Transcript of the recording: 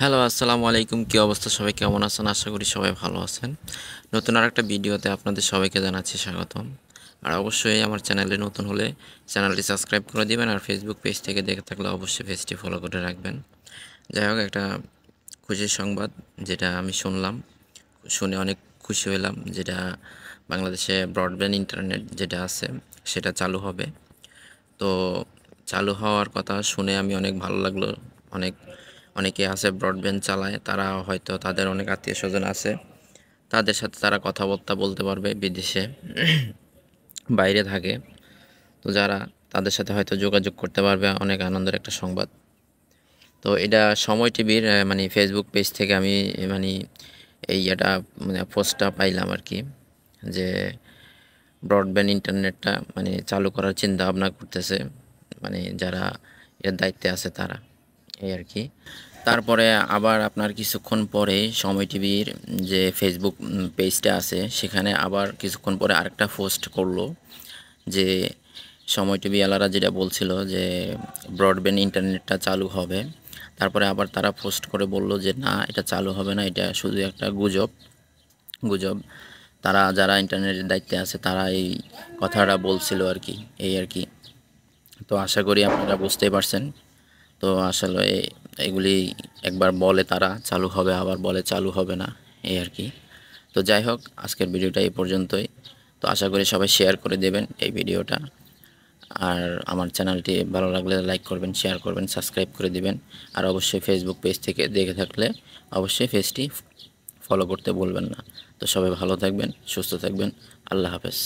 Hello, আসসালামু আলাইকুম। কী অবস্থা? সবাই কেমন আছেন? আশা করি সবাই ভালো আছেন। নতুন আরেকটা ভিডিওতে আপনাদের সবাইকে জানাচ্ছি স্বাগতম। আর অবশ্যই আমার চ্যানেলে নতুন হলে চ্যানেলটি সাবস্ক্রাইব করে দিবেন, আর ফেসবুক পেজ থেকে দেখে থাকলে অবশ্যই পেজটি ফলো করে রাখবেন। যাই হোক, একটা খুশির সংবাদ যেটা আমি শুনলাম, শুনে অনেক খুশি হলাম, যেটা বাংলাদেশে ব্রডব্যান্ড ইন্টারনেট যেটা আছে সেটা চালু হবে। তো চালু হওয়ার কথা শুনে আমি অনেক ভালো লাগলো। অনেকে আছে ব্রডব্যান্ড চালায়, তারা হয়তো তাদের অনেক আত্মীয়স্বজন আছে, তাদের সাথে তারা কথাবার্তা বলতে পারবে বিদেশে, বাইরে থাকে। তো যারা তাদের সাথে হয়তো যোগাযোগ করতে পারবে, অনেক আনন্দের একটা সংবাদ। তো এটা সময় টিভির মানে ফেসবুক পেজ থেকে আমি মানে এটা মানে পোস্টটা পাইলাম আর কি, যে ব্রডব্যান্ড ইন্টারনেটটা মানে চালু করার চিন্তা ভাবনা করতেছে, মানে যারা এর দায়িত্বে আছে তারা, এই আর কি। তারপরে আবার আপনার কিছুক্ষণ পরে সময় টিভির যে ফেসবুক পেজটা আছে সেখানে আবার কিছুক্ষণ পরে আরেকটা পোস্ট করলো, যে সময় টিভি আলারা যেটা বলছিল যে ব্রডব্যান্ড ইন্টারনেটটা চালু হবে। তারপরে আবার তারা পোস্ট করে বলল যে না, এটা চালু হবে না, এটা শুধু একটা গুজব গুজব তারা যারা ইন্টারনেটের দায়িত্বে আছে তারা এই কথাটা বলছিল আর কি, এই আর কি। তো আশা করি আপনারা বুঝতেই পারছেন। তো আসলে এগুলি একবার বলে তারা চালু হবে, আবার বলে চালু হবে না, এই আর কি। তো যাই হোক, আজকের ভিডিওটা এই পর্যন্তই। তো আশা করি সবাই শেয়ার করে দেবেন এই ভিডিওটা। আর আমার চ্যানেলটি ভালো লাগলে লাইক করবেন, শেয়ার করবেন, সাবস্ক্রাইব করে দিবেন। আর অবশ্যই ফেসবুক পেজ থেকে দেখে থাকলে অবশ্যই পেজটি ফলো করতে ভুলবেন না। তো সবাই ভালো থাকবেন, সুস্থ থাকবেন। আল্লাহ হাফেজ।